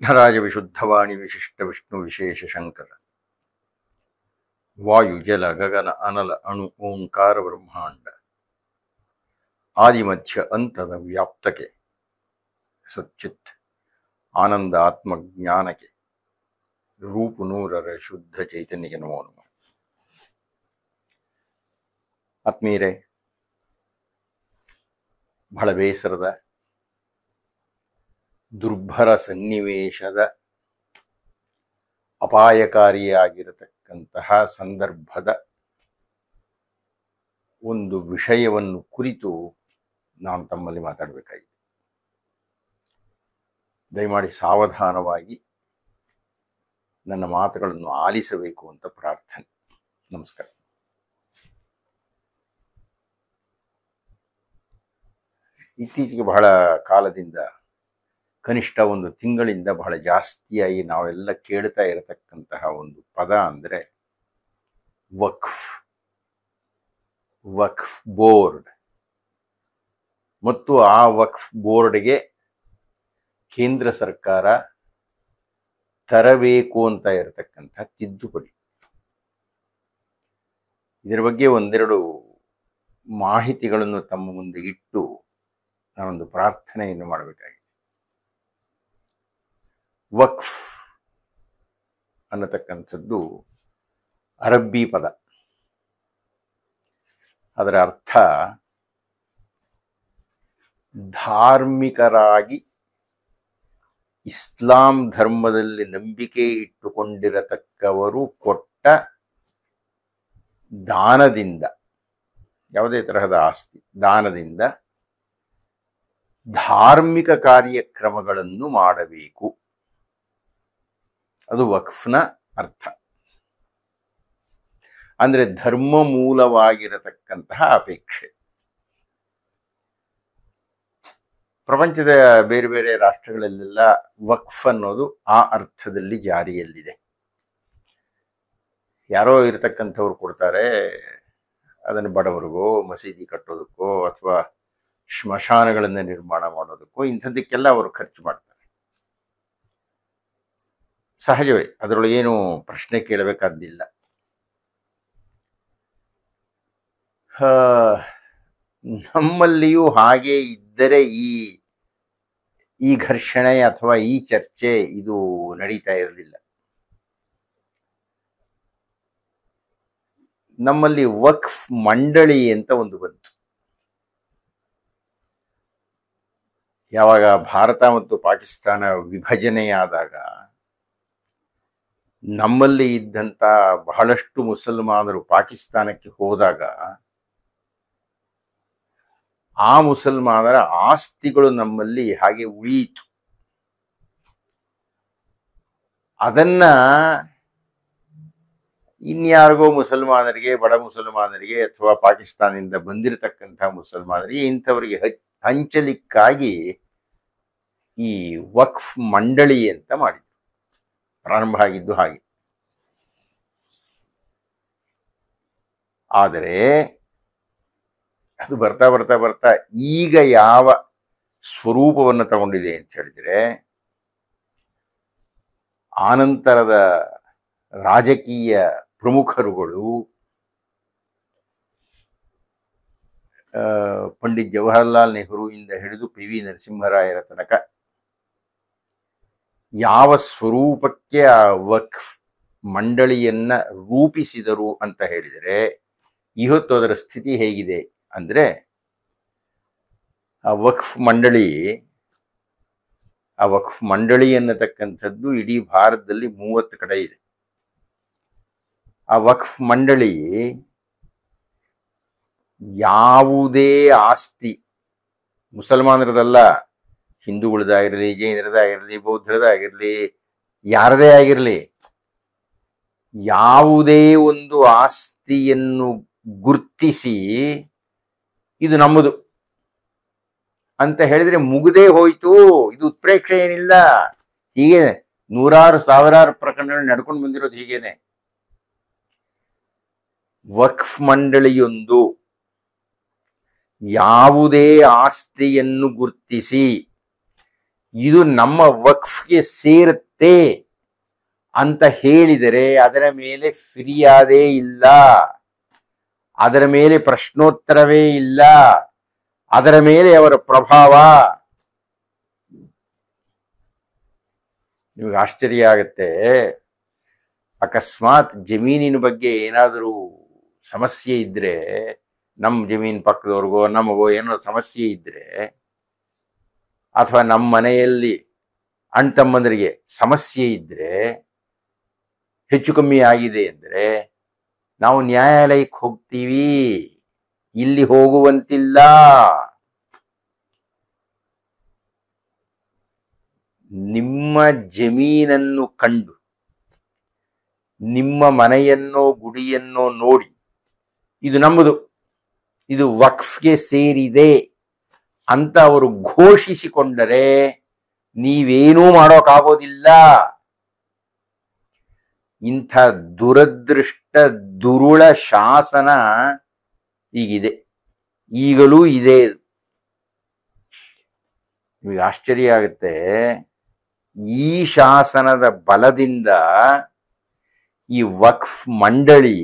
ವಿಘ್ನರಾಜ ವಿಶುದ್ಧವಾಣಿ ವಿಶಿಷ್ಟ ವಿಷ್ಣು ವಿಶೇಷ ಶಂಕರ ವಾಯು ಜಲ ಗಗನ ಅನಲ ಅಣು ಓಂಕಾರ ಬ್ರಹ್ಮಾಂಡ ಆದಿಮಧ್ಯ ಅಂತದ ವ್ಯಾಪ್ತಕ್ಕೆ ಸಚ್ಚಿತ್ ಆನಂದ ಆತ್ಮಜ್ಞಾನಕ್ಕೆ ರೂಪು ನೂರರ ಶುದ್ಧ ಚೈತನ್ಯಕ್ಕೆ ನಮೋ ನಮಃ. ಆತ್ಮೀಯರೇ, ಬಹಳ ಬೇಸರದ ದುರ್ಭರ ಸನ್ನಿವೇಶದ ಅಪಾಯಕಾರಿಯಾಗಿರತಕ್ಕಂತಹ ಸಂದರ್ಭದ ಒಂದು ವಿಷಯವನ್ನು ಕುರಿತು ನಾನು ತಮ್ಮಲ್ಲಿ ಮಾತಾಡಬೇಕಾಗಿದೆ. ದಯಮಾಡಿ ಸಾವಧಾನವಾಗಿ ನನ್ನ ಮಾತುಗಳನ್ನು ಆಲಿಸಬೇಕು ಅಂತ ಪ್ರಾರ್ಥನೆ. ನಮಸ್ಕಾರ. ಇತ್ತೀಚೆಗೆ ಬಹಳ ಕಾಲದಿಂದ, ಕನಿಷ್ಠ ಒಂದು ತಿಂಗಳಿಂದ ಬಹಳ ಜಾಸ್ತಿಯಾಗಿ ನಾವೆಲ್ಲ ಕೇಳ್ತಾ ಇರತಕ್ಕಂತಹ ಒಂದು ಪದ ಅಂದರೆ ವಕ್ಫ್ ಬೋರ್ಡ್. ಮತ್ತು ಆ ವಕ್ಫ್ ಬೋರ್ಡ್ಗೆ ಕೇಂದ್ರ ಸರ್ಕಾರ ತರಬೇಕು ಅಂತ ಇರತಕ್ಕಂಥ ತಿದ್ದುಪಡಿ. ಇದರ ಬಗ್ಗೆ ಒಂದೆರಡು ಮಾಹಿತಿಗಳನ್ನು ತಮ್ಮ ಮುಂದೆ ಇಟ್ಟು ನಾನೊಂದು ಪ್ರಾರ್ಥನೆಯನ್ನು ಮಾಡಬೇಕಾಗಿದೆ. ವಕ್ಫ್ ಅನ್ನತಕ್ಕಂಥದ್ದು ಅರಬ್ಬಿ ಪದ. ಅದರ ಅರ್ಥ ಧಾರ್ಮಿಕರಾಗಿ ಇಸ್ಲಾಂ ಧರ್ಮದಲ್ಲಿ ನಂಬಿಕೆ ಇಟ್ಟುಕೊಂಡಿರತಕ್ಕವರು ಕೊಟ್ಟ ದಾನದಿಂದ, ಯಾವುದೇ ತರಹದ ಆಸ್ತಿ ದಾನದಿಂದ ಧಾರ್ಮಿಕ ಕಾರ್ಯಕ್ರಮಗಳನ್ನು ಮಾಡಬೇಕು. ಅದು ವಕ್ಫ್ನ ಅರ್ಥ. ಅಂದ್ರೆ ಧರ್ಮ ಮೂಲವಾಗಿರತಕ್ಕಂತಹ ಅಪೇಕ್ಷೆ. ಪ್ರಪಂಚದ ಬೇರೆ ಬೇರೆ ರಾಷ್ಟ್ರಗಳಲ್ಲೆಲ್ಲ ವಕ್ಫ್ ಅನ್ನೋದು ಆ ಅರ್ಥದಲ್ಲಿ ಜಾರಿಯಲ್ಲಿದೆ. ಯಾರೋ ಇರತಕ್ಕಂಥವ್ರು ಕೊಡ್ತಾರೆ, ಅದನ್ನು ಬಡವರಿಗೋ ಮಸೀದಿ ಕಟ್ಟೋದಕ್ಕೋ ಅಥವಾ ಸ್ಮಶಾನಗಳನ್ನು ನಿರ್ಮಾಣ ಮಾಡೋದಕ್ಕೋ ಇಂಥದ್ದಕ್ಕೆಲ್ಲ ಅವರು ಖರ್ಚು ಮಾಡ್ತಾರೆ. ಸಹಜವೇ, ಅದರೊಳಗೇನು ಪ್ರಶ್ನೆ ಕೇಳಬೇಕಾದ್ದಿಲ್ಲ. ನಮ್ಮಲ್ಲಿಯೂ ಹಾಗೆ ಇದ್ದರೆ ಈ ಘರ್ಷಣೆ ಅಥವಾ ಈ ಚರ್ಚೆ ಇದು ನಡೀತಾ ಇರಲಿಲ್ಲ. ನಮ್ಮಲ್ಲಿ ವಕ್ಫ್ ಮಂಡಳಿ ಅಂತ ಒಂದು ಬಂತು. ಯಾವಾಗ ಭಾರತ ಮತ್ತು ಪಾಕಿಸ್ತಾನ ವಿಭಜನೆಯಾದಾಗ ನಮ್ಮಲ್ಲಿ ಇದ್ದಂಥ ಬಹಳಷ್ಟು ಮುಸಲ್ಮಾನರು ಪಾಕಿಸ್ತಾನಕ್ಕೆ ಹೋದಾಗ ಆ ಮುಸಲ್ಮಾನರ ಆಸ್ತಿಗಳು ನಮ್ಮಲ್ಲಿ ಹಾಗೆ ಉಳಿಯಿತು. ಅದನ್ನ ಇನ್ಯಾರಿಗೋ ಮುಸಲ್ಮಾನರಿಗೆ, ಬಡ ಮುಸಲ್ಮಾನರಿಗೆ ಅಥವಾ ಪಾಕಿಸ್ತಾನದಿಂದ ಬಂದಿರತಕ್ಕಂತಹ ಮುಸಲ್ಮಾನರಿಗೆ ಇಂಥವರಿಗೆ ಹಂಚಲಿಕ್ಕಾಗಿ ಈ ವಕ್ಫ್ ಮಂಡಳಿ ಅಂತ ಮಾಡಿದ್ರು. ಪ್ರಾರಂಭ ಆಗಿದ್ದು ಹಾಗೆ. ಆದರೆ ಅದು ಬರ್ತಾ ಬರ್ತಾ ಬರ್ತಾ ಈಗ ಯಾವ ಸ್ವರೂಪವನ್ನು ತಗೊಂಡಿದೆ ಅಂತ ಹೇಳಿದ್ರೆ, ಆನಂತರದ ರಾಜಕೀಯ ಪ್ರಮುಖರುಗಳು ಪಂಡಿತ್ ಜವಾಹರ್ಲಾಲ್ ನೆಹರುವಿಂದ ಹಿಡಿದು ಪಿ.ವಿ. ನರಸಿಂಹರಾಯರ ತನಕ ಯಾವ ಸ್ವರೂಪಕ್ಕೆ ಆ ವಕ್ಫ್ ಮಂಡಳಿಯನ್ನ ರೂಪಿಸಿದರು ಅಂತ ಹೇಳಿದರೆ, ಇವತ್ತು ಅದರ ಸ್ಥಿತಿ ಹೇಗಿದೆ ಅಂದ್ರೆ, ಆ ವಕ್ಫ್ ಮಂಡಳಿ ಅನ್ನತಕ್ಕಂಥದ್ದು ಇಡೀ ಭಾರತದಲ್ಲಿ 30 ಕಡೆ ಇದೆ. ಆ ವಕ್ಫ್ ಮಂಡಳಿ ಯಾವುದೇ ಆಸ್ತಿ, ಮುಸಲ್ಮಾನರದಲ್ಲ, ಹಿಂದೂಗಳದಾಗಿರಲಿ, ಜೈನರದಾಗಿರಲಿ, ಬೌದ್ಧರದಾಗಿರಲಿ, ಯಾರದೇ ಆಗಿರಲಿ, ಯಾವುದೇ ಒಂದು ಆಸ್ತಿಯನ್ನು ಗುರ್ತಿಸಿ ಇದು ನಮ್ಮದು ಅಂತ ಹೇಳಿದ್ರೆ ಮುಗಿದೇ ಹೋಯ್ತು. ಇದು ಉತ್ಪ್ರೇಕ್ಷೆ ಏನಿಲ್ಲ. ಹೀಗೆ ನೂರಾರು ಸಾವಿರಾರು ಪ್ರಕರಣಗಳು ನಡ್ಕೊಂಡು ಬಂದಿರೋದು ಹೀಗೇನೆ. ವಕ್ಫ್ ಮಂಡಳಿಯೊಂದು ಯಾವುದೇ ಆಸ್ತಿಯನ್ನು ಗುರ್ತಿಸಿ ಇದು ನಮ್ಮ ವಕ್ಫ್ಗೆ ಸೇರುತ್ತೆ ಅಂತ ಹೇಳಿದರೆ ಅದರ ಮೇಲೆ ಫಿರ್ಯಾದೇ ಇಲ್ಲ, ಅದರ ಮೇಲೆ ಪ್ರಶ್ನೋತ್ತರವೇ ಇಲ್ಲ, ಅದರ ಮೇಲೆ ಅವರ ಪ್ರಭಾವ. ನಿಮಗೆ ಆಶ್ಚರ್ಯ ಆಗತ್ತೆ, ಅಕಸ್ಮಾತ್ ಜಮೀನಿನ ಬಗ್ಗೆ ಏನಾದರೂ ಸಮಸ್ಯೆ ಇದ್ರೆ, ನಮ್ಮ ಜಮೀನ್ ಪಕ್ಕದವ್ರಿಗೋ ನಮಗೋ ಏನೋ ಸಮಸ್ಯೆ ಇದ್ರೆ, ಅಥವಾ ನಮ್ಮ ಮನೆಯಲ್ಲಿ ಅಣ್ಣ ತಮ್ಮಂದರಿಗೆ ಸಮಸ್ಯೆ ಇದ್ರೆ, ಹೆಚ್ಚು ಕಮ್ಮಿ ಆಗಿದೆ ಅಂದ್ರೆ ನಾವು ನ್ಯಾಯಾಲಯಕ್ಕೆ ಹೋಗ್ತೀವಿ, ಇಲ್ಲಿ ಹೋಗುವಂತಿಲ್ಲ. ನಿಮ್ಮ ಜಮೀನನ್ನು ಕಂಡು, ನಿಮ್ಮ ಮನೆಯನ್ನೋ ಗುಡಿಯನ್ನೋ ನೋಡಿ ಇದು ನಮ್ಮದು, ಇದು ವಕ್ಫ್ಗೆ ಸೇರಿದೆ ಅಂತ ಅವರು ಘೋಷಿಸಿಕೊಂಡರೆ ನೀವೇನೂ ಮಾಡೋಕ್ಕಾಗೋದಿಲ್ಲ. ಇಂಥ ದುರದೃಷ್ಟ ದುರುಳ ಶಾಸನ ಈಗಿದೆ, ಈಗಲೂ ಇದೆ. ನಿಮಗೆ ಆಶ್ಚರ್ಯ ಆಗುತ್ತೆ, ಈ ಶಾಸನದ ಬಲದಿಂದ ಈ ವಕ್ಫ್ ಮಂಡಳಿ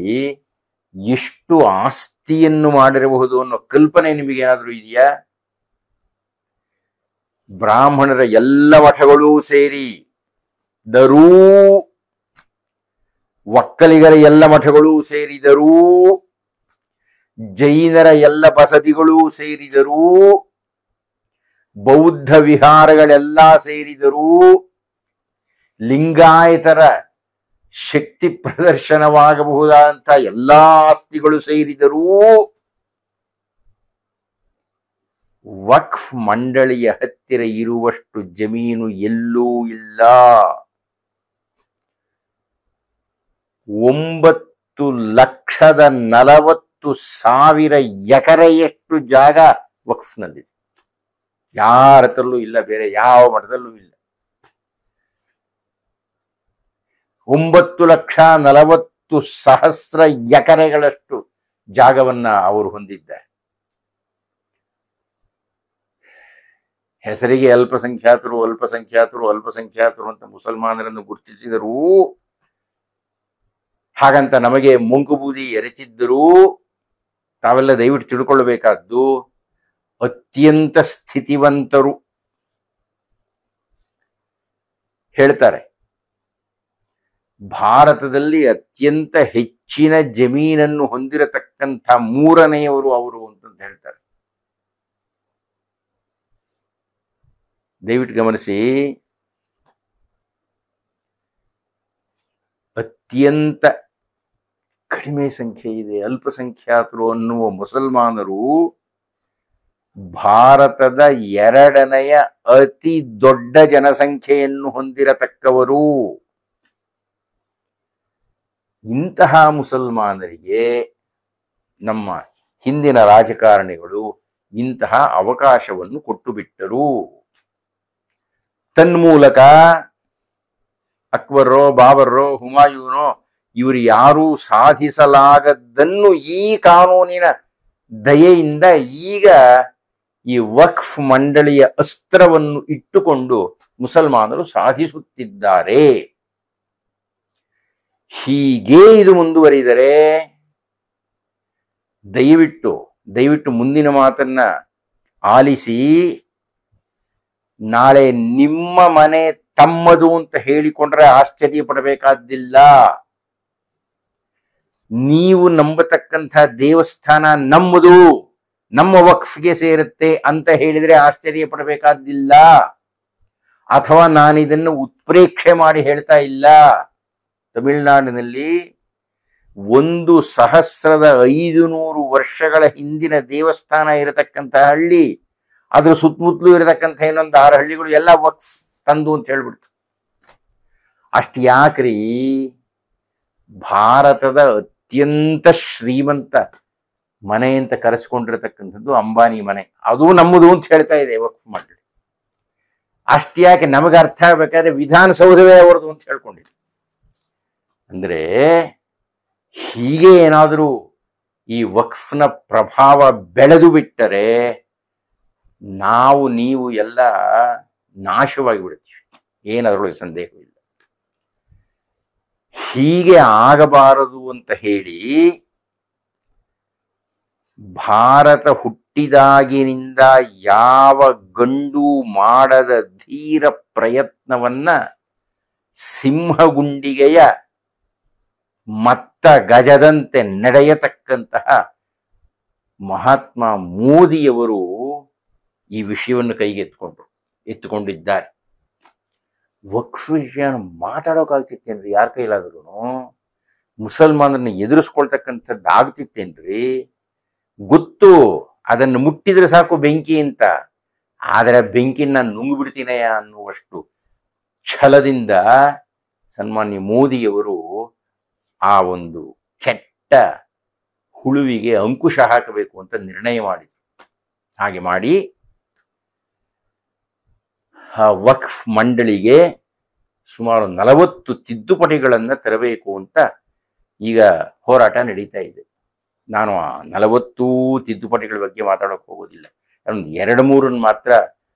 ಎಷ್ಟು ಆಸ್ತಿಯನ್ನು ಮಾಡಿರಬಹುದು ಅನ್ನೋ ಕಲ್ಪನೆ ನಿಮಗೇನಾದ್ರೂ ಇದೆಯಾ? ಬ್ರಾಹ್ಮಣರ ಎಲ್ಲ ಮಠಗಳೂ ಸೇರಿದರೂ, ಒಕ್ಕಲಿಗರ ಎಲ್ಲ ಮಠಗಳೂ ಸೇರಿದರೂ, ಜೈನರ ಎಲ್ಲ ಬಸದಿಗಳೂ ಸೇರಿದರೂ, ಬೌದ್ಧ ವಿಹಾರಗಳೆಲ್ಲ ಸೇರಿದರೂ, ಲಿಂಗಾಯತರ ಶಕ್ತಿ ಪ್ರದರ್ಶನವಾಗಬಹುದಾದಂಥ ಎಲ್ಲಾ ಆಸ್ತಿಗಳು ಸೇರಿದರೂ ವಕ್ಫ್ ಮಂಡಳಿಯ ಹತ್ತಿರ ಇರುವಷ್ಟು ಜಮೀನು ಎಲ್ಲೂ ಇಲ್ಲ. 9,40,000 ಎಕರೆಯಷ್ಟು ಜಾಗ ವಕ್ಫ್ನಲ್ಲಿದೆ. ಯಾರ ಹತ್ರಲ್ಲೂ ಇಲ್ಲ, ಬೇರೆ ಯಾವ ಮಠದಲ್ಲೂ ಇಲ್ಲ. 9,40,000 ಎಕರೆಗಳಷ್ಟು ಜಾಗವನ್ನ ಅವರು ಹೊಂದಿದ್ದಾರೆ. ಹೆಸರಿಗೆ ಅಲ್ಪಸಂಖ್ಯಾತರು ಅಲ್ಪಸಂಖ್ಯಾತರು ಅಲ್ಪಸಂಖ್ಯಾತರು ಅಂತ ಮುಸಲ್ಮಾನರನ್ನು ಗುರುತಿಸಿದರೂ, ಹಾಗಂತ ನಮಗೆ ಮುಂಗುಬೂದಿ ಎರಚಿದ್ದರೂ, ತಾವೆಲ್ಲ ದಯವಿಟ್ಟು ತಿಳ್ಕೊಳ್ಬೇಕಾದ್ದು, ಅತ್ಯಂತ ಸ್ಥಿತಿವಂತರು ಹೇಳ್ತಾರೆ, ಭಾರತದಲ್ಲಿ ಅತ್ಯಂತ ಹೆಚ್ಚಿನ ಜಮೀನನ್ನು ಹೊಂದಿರತಕ್ಕಂಥ 3ನೇಯವರು ಅವರು ಅಂತ ಹೇಳ್ತಾರೆ. ದಯವಿಟ್ಟು ಗಮನಿಸಿ, ಅತ್ಯಂತ ಕಡಿಮೆ ಸಂಖ್ಯೆ ಇದೆ ಅಲ್ಪಸಂಖ್ಯಾತರು ಅನ್ನುವ ಮುಸಲ್ಮಾನರು ಭಾರತದ 2ನೆಯ ಅತಿ ದೊಡ್ಡ ಜನಸಂಖ್ಯೆಯನ್ನು ಹೊಂದಿರತಕ್ಕವರು. ಇಂತಹ ಮುಸಲ್ಮಾನರಿಗೆ ನಮ್ಮ ಹಿಂದಿನ ರಾಜಕಾರಣಿಗಳು ಇಂತಹ ಅವಕಾಶವನ್ನು ಕೊಟ್ಟು ಬಿಟ್ಟರು. ತನ್ಮೂಲಕ ಅಕ್ಬರ್ರೋ ಬಾಬರ್ರೋ ಹುಮಾಯೂನೋ ಇವರು ಯಾರೂ ಸಾಧಿಸಲಾಗದ್ದನ್ನು ಈ ಕಾನೂನಿನ ದಯೆಯಿಂದ ಈಗ ಈ ವಕ್ಫ್ ಮಂಡಳಿಯ ಅಸ್ತ್ರವನ್ನು ಇಟ್ಟುಕೊಂಡು ಮುಸಲ್ಮಾನರು ಸಾಧಿಸುತ್ತಿದ್ದಾರೆ. ಹೀಗೆ ಇದು ಮುಂದುವರಿದರೆ ದಯವಿಟ್ಟು ಮುಂದಿನ ಮಾತನ್ನ ಆಲಿಸಿ. ನಾಳೆ ನಿಮ್ಮ ಮನೆ ತಮ್ಮದು ಅಂತ ಹೇಳಿಕೊಂಡ್ರೆ ಆಶ್ಚರ್ಯ ಪಡಬೇಕಾದ್ದಿಲ್ಲ. ನೀವು ನಂಬತಕ್ಕಂಥ ದೇವಸ್ಥಾನ ನಮ್ಮದು, ನಮ್ಮ ವಕ್ಫ್ಗೆ ಸೇರುತ್ತೆ ಅಂತ ಹೇಳಿದ್ರೆ ಆಶ್ಚರ್ಯ ಪಡಬೇಕಾದ್ದಿಲ್ಲ. ಅಥವಾ ನಾನಿದನ್ನು ಉತ್ಪ್ರೇಕ್ಷೆ ಮಾಡಿ ಹೇಳ್ತಾ ಇಲ್ಲ. ತಮಿಳುನಾಡಿನಲ್ಲಿ 1,500 ವರ್ಷಗಳ ಹಿಂದಿನ ದೇವಸ್ಥಾನ ಇರತಕ್ಕಂಥ ಹಳ್ಳಿ, ಅದ್ರ ಸುತ್ತಮುತ್ತಲೂ ಇರತಕ್ಕಂಥ ಇನ್ನೊಂದು 6 ಹಳ್ಳಿಗಳು ಎಲ್ಲ ವಕ್ಫ್ ತಂದು ಅಂತ ಹೇಳ್ಬಿಡ್ತು. ಅಷ್ಟು ಯಾಕ್ರಿ? ಭಾರತದ ಅತ್ಯಂತ ಶ್ರೀಮಂತ ಮನೆ ಅಂತ ಕರೆಸ್ಕೊಂಡಿರತಕ್ಕಂಥದ್ದು ಅಂಬಾನಿ ಮನೆ, ಅದು ನಮ್ಮದು ಅಂತ ಹೇಳ್ತಾ ಇದೆ ವಕ್ಫ್ ಮಂಡಳಿ. ಅಷ್ಟ್ಯಾಕೆ ನಮಗೆ ಅರ್ಥ ಆಗ್ಬೇಕಾದ್ರೆ ವಿಧಾನಸೌಧವೇ ಅವರದು ಅಂತ ಹೇಳ್ಕೊಂಡಿದೆ. ಅಂದ್ರೆ ಹೀಗೆ ಏನಾದರೂ ಈ ವಕ್ಫ್ನ ಪ್ರಭಾವ ಬೆಳೆದು ಬಿಟ್ಟರೆ ನಾವು ನೀವು ಎಲ್ಲ ನಾಶವಾಗಿ ಬಿಡ್ತೀವಿ, ಏನದರೊಳಗೆ ಸಂದೇಹವಿಲ್ಲ. ಹೀಗೆ ಆಗಬಾರದು ಅಂತ ಹೇಳಿ ಭಾರತ ಹುಟ್ಟಿದಾಗಿನಿಂದ ಯಾವ ಗಂಡು ಮಾಡದ ಧೀರ ಪ್ರಯತ್ನವನ್ನ ಸಿಂಹಗುಂಡಿಗೆಯ ಮತ್ತ ಗಜದಂತೆ ನಡೆಯತಕ್ಕಂತಹ ಮಹಾತ್ಮ ಮೋದಿಯವರು ಈ ವಿಷಯವನ್ನು ಕೈಗೆ ಎತ್ತುಕೊಂಡಿದ್ದಾರೆ. ವಕ್ಫ್ ವಿಷಯ ಮಾತಾಡೋಕಾಗ್ತಿತ್ತೇನ್ರಿ ಯಾರ ಕೈಲಾದ್ರೂ? ಮುಸಲ್ಮಾನರನ್ನ ಎದುರಿಸ್ಕೊಳ್ತಕ್ಕಂಥದ್ದು ಆಗ್ತಿತ್ತೇನ್ರಿ? ಗೊತ್ತು ಅದನ್ನು ಮುಟ್ಟಿದ್ರೆ ಸಾಕು ಬೆಂಕಿ ಅಂತ, ಆದರೆ ಬೆಂಕಿನ ನುಂಗ್ಬಿಡ್ತೀನಯ್ಯ ಅನ್ನುವಷ್ಟು ಛಲದಿಂದ ಸನ್ಮಾನ್ಯ ಮೋದಿಯವರು ಆ ಒಂದು ಕೆಟ್ಟ ಹುಳುವಿಗೆ ಅಂಕುಶ ಹಾಕಬೇಕು ಅಂತ ನಿರ್ಣಯ ಮಾಡಿದ್ರು. ಹಾಗೆ ಮಾಡಿ ಆ ವಕ್ಫ್ ಮಂಡಳಿಗೆ ಸುಮಾರು 40 ತಿದ್ದುಪಡಿಗಳನ್ನು ತರಬೇಕು ಅಂತ ಈಗ ಹೋರಾಟ ನಡೀತಾ ಇದೆ. ನಾನು ಆ 40 ತಿದ್ದುಪಡಿಗಳ ಬಗ್ಗೆ ಮಾತಾಡೋಕೆ ಹೋಗೋದಿಲ್ಲ, ಒಂದು 2-3 ಮಾತ್ರ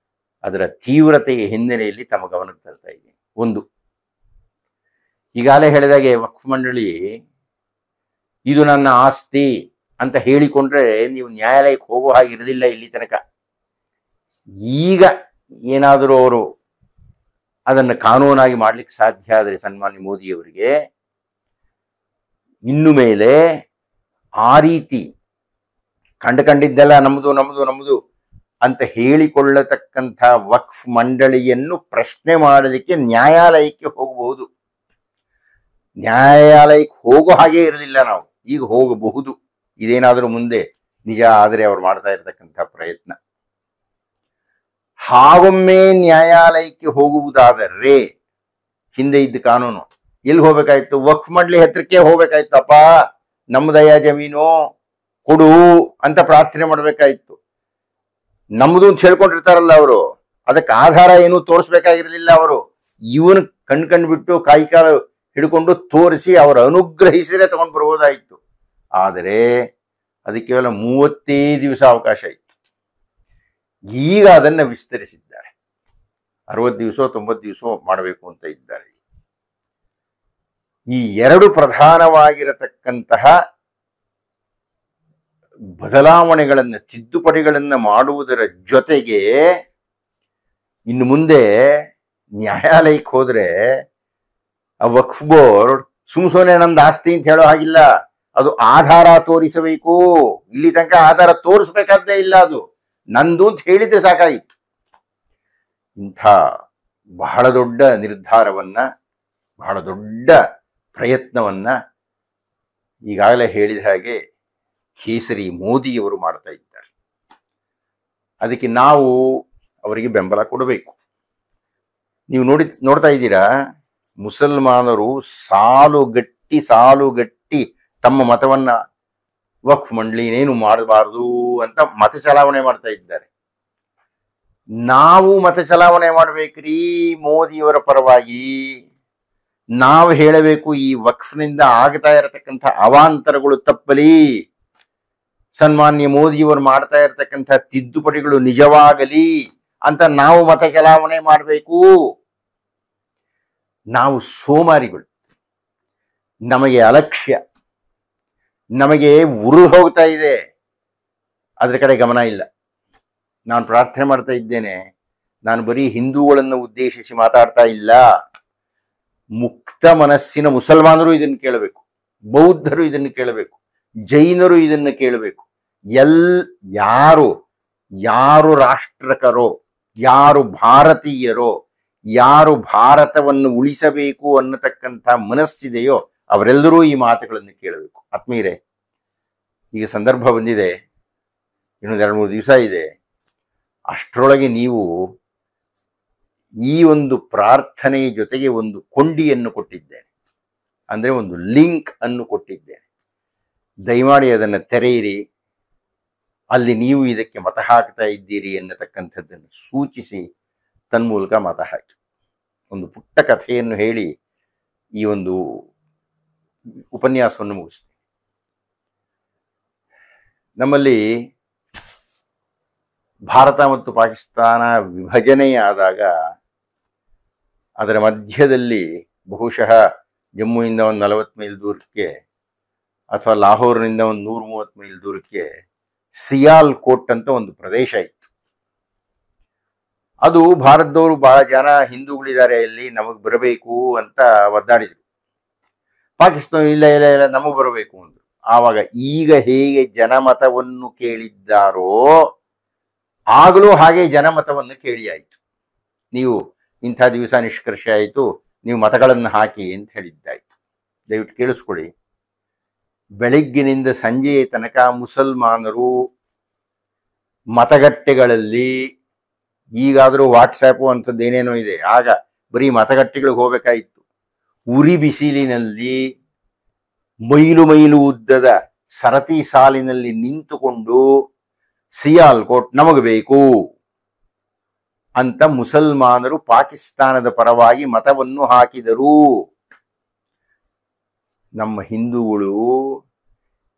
ಅದರ ತೀವ್ರತೆಯ ಹಿನ್ನೆಲೆಯಲ್ಲಿ ತಮ್ಮ ಗಮನಕ್ಕೆ ತರ್ತಾ ಇದ್ದೀನಿ. ಒಂದು, ಈಗಾಗಲೇ ಹೇಳಿದಾಗೆ ವಕ್ಫ್ ಮಂಡಳಿ ಇದು ನನ್ನ ಆಸ್ತಿ ಅಂತ ಹೇಳಿಕೊಂಡ್ರೆ ನೀವು ನ್ಯಾಯಾಲಯಕ್ಕೆ ಹೋಗೋ ಹಾಗಿರಲಿಲ್ಲ ಇಲ್ಲಿ ತನಕ. ಈಗ ಏನಾದರೂ ಅವರು ಅದನ್ನು ಕಾನೂನಾಗಿ ಮಾಡ್ಲಿಕ್ಕೆ ಸಾಧ್ಯ ಆದರೆ ಸನ್ಮಾನ್ಯ ಮೋದಿಯವರಿಗೆ ಇನ್ನು ಮೇಲೆ ಆ ರೀತಿ ಕಂಡಿದ್ದೆಲ್ಲ ನಮ್ಮದು ನಮ್ಮದು ನಮ್ಮದು ಅಂತ ಹೇಳಿಕೊಳ್ಳತಕ್ಕಂಥ ವಕ್ಫ್ ಮಂಡಳಿಯನ್ನು ಪ್ರಶ್ನೆ ಮಾಡಲಿಕ್ಕೆ ನ್ಯಾಯಾಲಯಕ್ಕೆ ಹೋಗಬಹುದು. ನ್ಯಾಯಾಲಯಕ್ಕೆ ಹೋಗೋ ಹಾಗೆ ಇರಲಿಲ್ಲ, ನಾವು ಈಗ ಹೋಗಬಹುದು. ಇದೇನಾದರೂ ಮುಂದೆ ನಿಜ ಆದರೆ ಅವ್ರು ಮಾಡ್ತಾ ಇರತಕ್ಕಂಥ ಪ್ರಯತ್ನ. ಹಾಗೊಮ್ಮೆ ನ್ಯಾಯಾಲಯಕ್ಕೆ ಹೋಗುವುದಾದರೆ ಹಿಂದೆ ಇದ್ದ ಕಾನೂನು ಎಲ್ಲಿ ಹೋಗ್ಬೇಕಾಯ್ತು? ವಕ್ಫ್ ಮಂಡಳಿ ಹತ್ರಕ್ಕೆ ಹೋಗ್ಬೇಕಾಯ್ತಪ್ಪ, ನಮ್ಮದಯ್ಯ ಜಮೀನು ಕೊಡು ಅಂತ ಪ್ರಾರ್ಥನೆ ಮಾಡ್ಬೇಕಾಯ್ತು. ನಮ್ದು ಅಂತ ಹೇಳ್ಕೊಂಡಿರ್ತಾರಲ್ಲ ಅವರು, ಅದಕ್ಕೆ ಆಧಾರ ಏನು ತೋರಿಸ್ಬೇಕಾಗಿರ್ಲಿಲ್ಲ. ಅವರು ಇವನು ಕಣ್ಬಿಟ್ಟು ಕಾಲು ಹಿಡ್ಕೊಂಡು ತೋರಿಸಿ ಅವರು ಅನುಗ್ರಹಿಸಿದ್ರೆ ತಗೊಂಡು ಬರ್ಬೋದಾಯಿತು. ಆದರೆ ಅದಕ್ಕೆ ಕೇವಲ 35 ದಿವಸ ಅವಕಾಶ ಇತ್ತು. ಈಗ ಅದನ್ನು ವಿಸ್ತರಿಸಿದ್ದಾರೆ, 60 ದಿವಸ 90 ದಿವಸ ಮಾಡಬೇಕು ಅಂತ ಇದ್ದಾರೆ. ಈ 2 ಪ್ರಧಾನವಾಗಿರತಕ್ಕಂತಹ ಬದಲಾವಣೆಗಳನ್ನು, ತಿದ್ದುಪಡಿಗಳನ್ನು ಮಾಡುವುದರ ಜೊತೆಗೆ ಇನ್ನು ಮುಂದೆ ನ್ಯಾಯಾಲಯಕ್ಕೆ ಹೋದ್ರೆ ಆ ವಕ್ಫ್ ಬೋರ್ಡ್ ಸುಮ್ಸೋನೆ ನಂದು ಆಸ್ತಿ ಅಂತ ಹೇಳೋ ಹಾಗಿಲ್ಲ, ಅದು ಆಧಾರ ತೋರಿಸಬೇಕು. ಇಲ್ಲಿ ತನಕ ಆಧಾರ ತೋರಿಸ್ಬೇಕಾದ್ದೇ ಇಲ್ಲ, ಅದು ನಂದು ಅಂತ ಹೇಳಿದ್ರೆ ಸಾಕಾಯಿತು. ಇಂಥ ಬಹಳ ದೊಡ್ಡ ನಿರ್ಧಾರವನ್ನ, ಬಹಳ ದೊಡ್ಡ ಪ್ರಯತ್ನವನ್ನ ಈಗಾಗಲೇ ಹೇಳಿದ ಹಾಗೆ ಕೇಸರಿ ಮೋದಿಯವರು ಮಾಡ್ತಾ ಇದ್ದಾರೆ. ಅದಕ್ಕೆ ನಾವು ಅವರಿಗೆ ಬೆಂಬಲ ಕೊಡಬೇಕು. ನೀವು ನೋಡ್ತಾ ಇದ್ದೀರಾ, ಮುಸಲ್ಮಾನರು ಸಾಲುಗಟ್ಟಿ ತಮ್ಮ ಮತವನ್ನ ವಕ್ಫ್ ಮಂಡಳಿ ಏನೇನು ಮಾಡಬಾರದು ಅಂತ ಮತ ಚಲಾವಣೆ ಮಾಡ್ತಾ ಇದ್ದಾರೆ. ನಾವು ಮತ ಚಲಾವಣೆ ಮಾಡ್ಬೇಕ್ರಿ ಮೋದಿಯವರ ಪರವಾಗಿ. ನಾವು ಹೇಳಬೇಕು, ಈ ವಕ್ಫ್ನಿಂದ ಆಗ್ತಾ ಇರತಕ್ಕಂಥ ಅವಾಂತರಗಳು ತಪ್ಪಲಿ, ಸನ್ಮಾನ್ಯ ಮೋದಿಯವರು ಮಾಡ್ತಾ ಇರತಕ್ಕಂಥ ತಿದ್ದುಪಡಿಗಳು ನಿಜವಾಗಲಿ ಅಂತ ನಾವು ಮತ ಚಲಾವಣೆ ಮಾಡಬೇಕು. ನಾವು ಸೋಮಾರಿಗಳು, ನಮಗೆ ಅಲಕ್ಷ್ಯ, ನಮಗೆ ಉರುಳು ಹೋಗ್ತಾ ಇದೆ, ಅದ್ರ ಕಡೆ ಗಮನ ಇಲ್ಲ. ನಾನು ಪ್ರಾರ್ಥನೆ ಮಾಡ್ತಾ ಇದ್ದೇನೆ, ನಾನು ಬರೀ ಹಿಂದೂಗಳನ್ನು ಉದ್ದೇಶಿಸಿ ಮಾತಾಡ್ತಾ ಇಲ್ಲ. ಮುಕ್ತ ಮನಸ್ಸಿನ ಮುಸಲ್ಮಾನರು ಇದನ್ನು ಕೇಳಬೇಕು, ಬೌದ್ಧರು ಇದನ್ನು ಕೇಳಬೇಕು, ಜೈನರು ಇದನ್ನು ಕೇಳಬೇಕು. ಯಾರು ರಾಷ್ಟ್ರಕರೋ, ಯಾರು ಭಾರತೀಯರೋ, ಯಾರು ಭಾರತವನ್ನು ಉಳಿಸಬೇಕು ಅನ್ನತಕ್ಕಂಥ ಮನಸ್ಸಿದೆಯೋ ಅವರೆಲ್ಲರೂ ಈ ಮಾತುಗಳನ್ನು ಕೇಳಬೇಕು. ಆತ್ಮೀಯರೇ, ಈಗ ಸಂದರ್ಭ ಬಂದಿದೆ, ಇನ್ನೊಂದು 2-3 ದಿವಸ ಇದೆ. ಅಷ್ಟರೊಳಗೆ ನೀವು ಈ ಒಂದು ಪ್ರಾರ್ಥನೆಯ ಜೊತೆಗೆ ಒಂದು ಕೊಂಡಿಯನ್ನು ಕೊಟ್ಟಿದ್ದೇನೆ, ಅಂದರೆ ಒಂದು ಲಿಂಕ್ ಅನ್ನು ಕೊಟ್ಟಿದ್ದೇನೆ. ದಯಮಾಡಿ ಅದನ್ನು ತೆರೆಯಿರಿ. ಅಲ್ಲಿ ನೀವು ಇದಕ್ಕೆ ಮತ ಹಾಕ್ತಾ ಇದ್ದೀರಿ ಎನ್ನತಕ್ಕಂಥದ್ದನ್ನು ಸೂಚಿಸಿ ತನ್ಮೂಲಕ ಮತ ಹಾಕಿ. ಒಂದು ಪುಟ್ಟ ಕಥೆಯನ್ನು ಹೇಳಿ ಈ ಒಂದು ಉಪನ್ಯಾಸವನ್ನು ಮುಗಿಸ್ತೀನಿ. ನಮ್ಮಲ್ಲಿ ಭಾರತ ಮತ್ತು ಪಾಕಿಸ್ತಾನ ವಿಭಜನೆಯಾದಾಗ ಅದರ ಮಧ್ಯದಲ್ಲಿ ಬಹುಶಃ ಜಮ್ಮುವಿಂದ ಒಂದು 40 ಮೈಲ್ ದೂರಕ್ಕೆ ಅಥವಾ ಲಾಹೋರ್ನಿಂದ ಒಂದು 130 ಮೈಲ್ ದೂರಕ್ಕೆ ಸಿಯಾಲ್ಕೋಟ್ ಅಂತ ಒಂದು ಪ್ರದೇಶ ಇತ್ತು. ಅದು ಭಾರತದವರು ಬಹಳ ಜನ ಹಿಂದೂಗಳಿದ್ದಾರೆ, ಇಲ್ಲಿ ನಮಗ್ ಬರಬೇಕು ಅಂತ ಒದ್ದಾಡಿದ್ರು. ಪಾಕಿಸ್ತಾನ ಇಲ್ಲ ಇಲ್ಲ ಇಲ್ಲ ನಮಗ್ ಬರಬೇಕು ಅಂದ್ರು. ಆವಾಗ ಈಗ ಹೇಗೆ ಜನಮತವನ್ನು ಕೇಳಿದ್ದಾರೋ ಆಗಲೂ ಹಾಗೆ ಜನಮತವನ್ನು ಕೇಳಿ ಆಯ್ತು. ನೀವು ಇಂಥ ದಿವಸ ನಿಷ್ಕರ್ಷ ಆಯಿತು, ನೀವು ಮತಗಳನ್ನು ಹಾಕಿ ಅಂತ ಹೇಳಿದ್ದಾಯ್ತು. ದಯವಿಟ್ಟು ಕೇಳಿಸ್ಕೊಳ್ಳಿ. ಬೆಳಗ್ಗಿನಿಂದ ಸಂಜೆಯ ತನಕ ಮುಸಲ್ಮಾನರು ಮತಗಟ್ಟೆಗಳಲ್ಲಿ, ಈಗಾದರೂ ವಾಟ್ಸ್ಆ್ಯಪು ಅಂಥದ್ದು ಏನೇನೋ ಇದೆ, ಆಗ ಬರೀ ಮತಗಟ್ಟೆಗಳಿಗೆ ಹೋಗಬೇಕಾಯಿತು. ಉರಿ ಬಿಸಿಲಿನಲ್ಲಿ ಮೈಲು ಮೈಲು ಉದ್ದದ ಸರತಿ ಸಾಲಿನಲ್ಲಿ ನಿಂತುಕೊಂಡು ಸಿಯಾಲ್ಕೋಟ್ ನಮಗೆ ಬೇಕು ಅಂತ ಮುಸಲ್ಮಾನರು ಪಾಕಿಸ್ತಾನದ ಪರವಾಗಿ ಮತವನ್ನು ಹಾಕಿದರು. ನಮ್ಮ ಹಿಂದೂಗಳು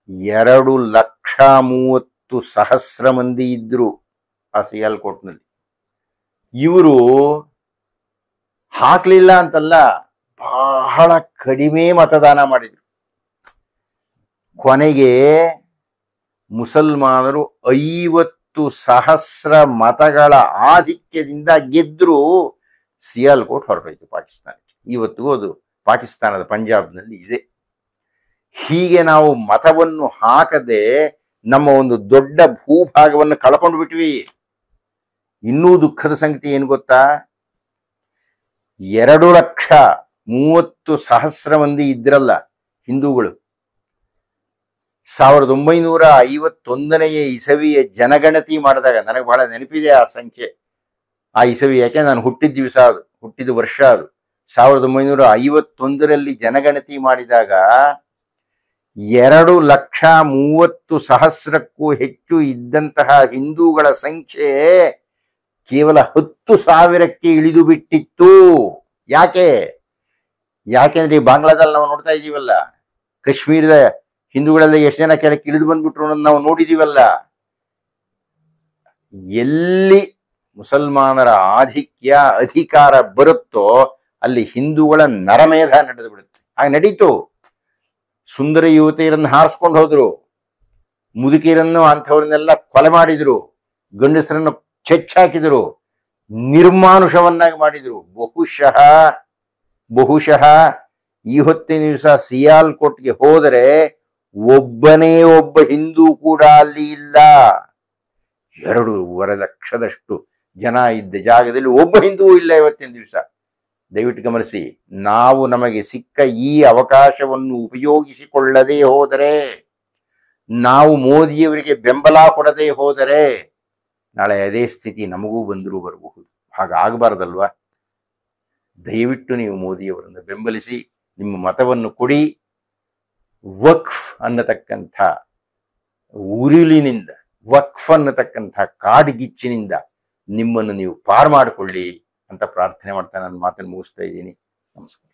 2,30,000 ಮಂದಿ ಇದ್ರು ಆ ಸಿಯಾಲ್ಕೋಟ್ನಲ್ಲಿ. ಇವರು ಹಾಕ್ಲಿಲ್ಲ ಅಂತಲ್ಲ, ಬಹಳ ಕಡಿಮೆ ಮತದಾನ ಮಾಡಿದ್ರು. ಕೊನೆಗೆ ಮುಸಲ್ಮಾನರು 50,000 ಮತಗಳ ಆಧಿಕ್ಯದಿಂದ ಗೆದ್ರು. ಸಿಯಾಲ್ಕೋಟ್ ಹೊರಟೋಯ್ತು ಪಾಕಿಸ್ತಾನಕ್ಕೆ. ಇವತ್ತಿಗೂ ಅದು ಪಾಕಿಸ್ತಾನದ ಪಂಜಾಬ್ನಲ್ಲಿ ಇದೆ. ಹೀಗೆ ನಾವು ಮತವನ್ನು ಹಾಕದೆ ನಮ್ಮ ಒಂದು ದೊಡ್ಡ ಭೂಭಾಗವನ್ನು ಕಳ್ಕೊಂಡು ಬಿಟ್ವಿ. ಇನ್ನೂ ದುಃಖದ ಸಂಗತಿ ಏನು ಗೊತ್ತಾ? 2,30,000 ಮಂದಿ ಇದ್ರಲ್ಲ ಹಿಂದೂಗಳು, 1951 ಇಸವಿಯ ಜನಗಣತಿ ಮಾಡಿದಾಗ, ನನಗೆ ಬಹಳ ನೆನಪಿದೆ ಆ ಸಂಖ್ಯೆ, ಆ ಇಸವಿ, ಯಾಕೆ ನಾನು ಹುಟ್ಟಿದ ದಿವಸ ಅದು, ಹುಟ್ಟಿದ ವರ್ಷ ಅದು. 1951 ಜನಗಣತಿ ಮಾಡಿದಾಗ 2,30,000ಕ್ಕೂ ಹೆಚ್ಚು ಇದ್ದಂತಹ ಹಿಂದೂಗಳ ಸಂಖ್ಯೆ ಕೇವಲ 10,000ಕ್ಕೆ ಇಳಿದು ಬಿಟ್ಟಿತ್ತು. ಯಾಕೆಂದ್ರೆ ಈ ಬಾಂಗ್ಲಾದಲ್ಲಿ ನಾವು ನೋಡ್ತಾ ಇದ್ದೀವಲ್ಲ, ಕಾಶ್ಮೀರದ ಹಿಂದೂಗಳೆಲ್ಲ ಎಷ್ಟು ಜನ ಕೆಳಕ್ಕೆ ಇಳಿದು ಬಂದ್ಬಿಟ್ರು ಅನ್ನೋದು ನಾವು ನೋಡಿದೀವಲ್ಲ. ಎಲ್ಲಿ ಮುಸಲ್ಮಾನರ ಆಧಿಕ್ಯ ಅಧಿಕಾರ ಬರುತ್ತೋ ಅಲ್ಲಿ ಹಿಂದೂಗಳ ನರಮೇಧ ನಡೆದು ಬಿಡುತ್ತೆ. ಆಗ ನಡೀತು. ಸುಂದರ ಯುವತಿಯರನ್ನು ಹಾರಿಸ್ಕೊಂಡು ಹೋದ್ರು, ಮುದುಕಿಯರನ್ನು ಅಂಥವ್ರನ್ನೆಲ್ಲ ಕೊಲೆ ಮಾಡಿದ್ರು, ಗಂಡಸರನ್ನು ಚೆಚ್ಚಾಕಿದ್ರು, ನಿರ್ಮಾನುಷವನ್ನಾಗಿ ಮಾಡಿದ್ರು. ಬಹುಶಃ ಈ ಹೊತ್ತಿನ ದಿವಸ ಸಿಯಾಲ್ಕೋಟ್ಗೆ ಹೋದರೆ ಒಬ್ಬನೇ ಒಬ್ಬ ಹಿಂದೂ ಕೂಡ ಅಲ್ಲಿ ಇಲ್ಲ. 2.5 ಲಕ್ಷದಷ್ಟು ಜನ ಇದ್ದ ಜಾಗದಲ್ಲಿ ಒಬ್ಬ ಹಿಂದೂ ಇಲ್ಲ ಇವತ್ತಿನ ದಿವಸ. ದಯವಿಟ್ಟು ಗಮನಿಸಿ, ನಾವು ನಮಗೆ ಸಿಕ್ಕ ಈ ಅವಕಾಶವನ್ನು ಉಪಯೋಗಿಸಿಕೊಳ್ಳದೇ ಹೋದರೆ, ನಾವು ಮೋದಿಯವರಿಗೆ ಬೆಂಬಲ ಕೊಡದೇ ಹೋದರೆ ನಾಳೆ ಅದೇ ಸ್ಥಿತಿ ನಮಗೂ ಬಂದರೂ ಬರಬಹುದು. ಹಾಗಾಗಬಾರ್ದಲ್ವಾ? ದಯವಿಟ್ಟು ನೀವು ಮೋದಿಯವರನ್ನು ಬೆಂಬಲಿಸಿ, ನಿಮ್ಮ ಮತವನ್ನು ಕೊಡಿ. ವಕ್ಫ್ ಅನ್ನತಕ್ಕಂಥ ಉರುಳಿನಿಂದ, ವಕ್ಫ್ ಅನ್ನತಕ್ಕಂಥ ಕಾಡ್ಗಿಚ್ಚಿನಿಂದ ನಿಮ್ಮನ್ನು ನೀವು ಪಾರು ಮಾಡಿಕೊಳ್ಳಿ ಅಂತ ಪ್ರಾರ್ಥನೆ ಮಾಡ್ತಾ ನನ್ನ ಮಾತನ್ನು ಮುಗಿಸ್ತಾ ಇದ್ದೀನಿ. ನಮಸ್ಕಾರ.